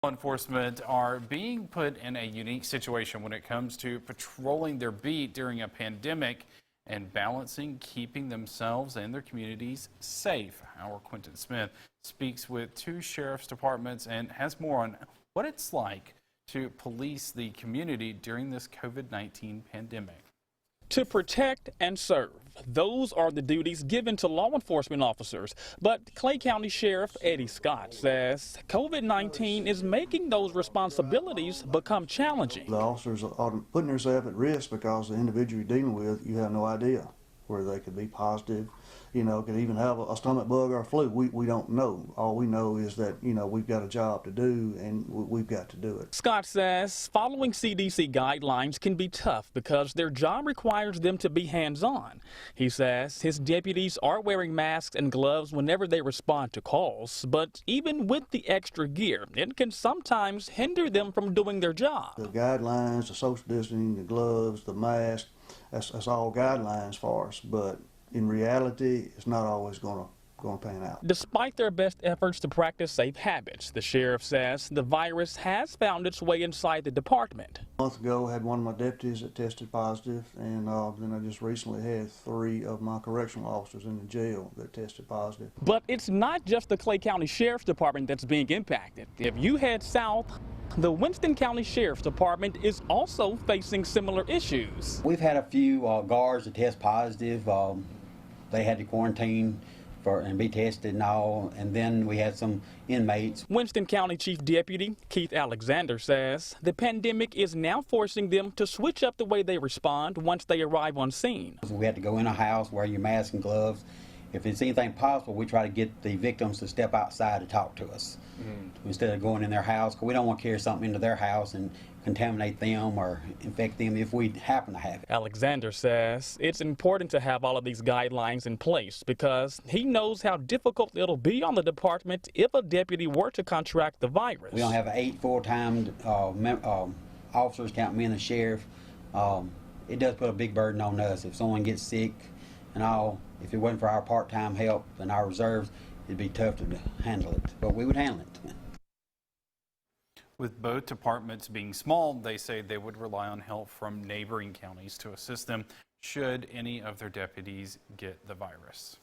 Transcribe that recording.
Law enforcement are being put in a unique situation when it comes to patrolling their beat during a pandemic and balancing keeping themselves and their communities safe. Our Quentin Smith speaks with two sheriff's departments and has more on what it's like to police the community during this COVID-19 pandemic. To protect and serve, those are the duties given to law enforcement officers. But Clay County Sheriff Eddie Scott says COVID-19 is making those responsibilities become challenging. The officers are putting themselves at risk because the individual you're dealing with, you have no idea where they could be positive, could even have a stomach bug or a flu. We don't know. All we know is that, we've got a job to do and we've got to do it. Scott says following CDC guidelines can be tough because their job requires them to be hands-on. He says his deputies are wearing masks and gloves whenever they respond to calls, but even with the extra gear, it can sometimes hinder them from doing their job. The guidelines, the social distancing, the gloves, the mask, that's all guidelines for us, but in reality, it's not always going to pan out. Despite their best efforts to practice safe habits, the sheriff says the virus has found its way inside the department. A month ago, I had one of my deputies that tested positive, and then I just recently had 3 of my correctional officers in the jail that tested positive. But it's not just the Clay County Sheriff's Department that's being impacted. If you head south, the Winston County Sheriff's Department is also facing similar issues. We've had a few guards that test positive. They had to quarantine and be tested and all, and then we had some inmates. Winston County Chief Deputy Keith Alexander says the pandemic is now forcing them to switch up the way they respond once they arrive on scene. We had to go in a house, wear your mask and gloves. If it's anything possible, we try to get the victims to step outside to talk to us instead of going in their house, because we don't want to carry something into their house and contaminate them or infect them if we happen to have it. Alexander says it's important to have all of these guidelines in place because he knows how difficult it'll be on the department if a deputy were to contract the virus. We don't have 8 full-time officers, counting me and the sheriff. It does put a big burden on us. If someone gets sick and all, if it wasn't for our part-time help and our reserves, it'd be tough to handle it, but we would handle it. With both departments being small, they say they would rely on help from neighboring counties to assist them should any of their deputies get the virus.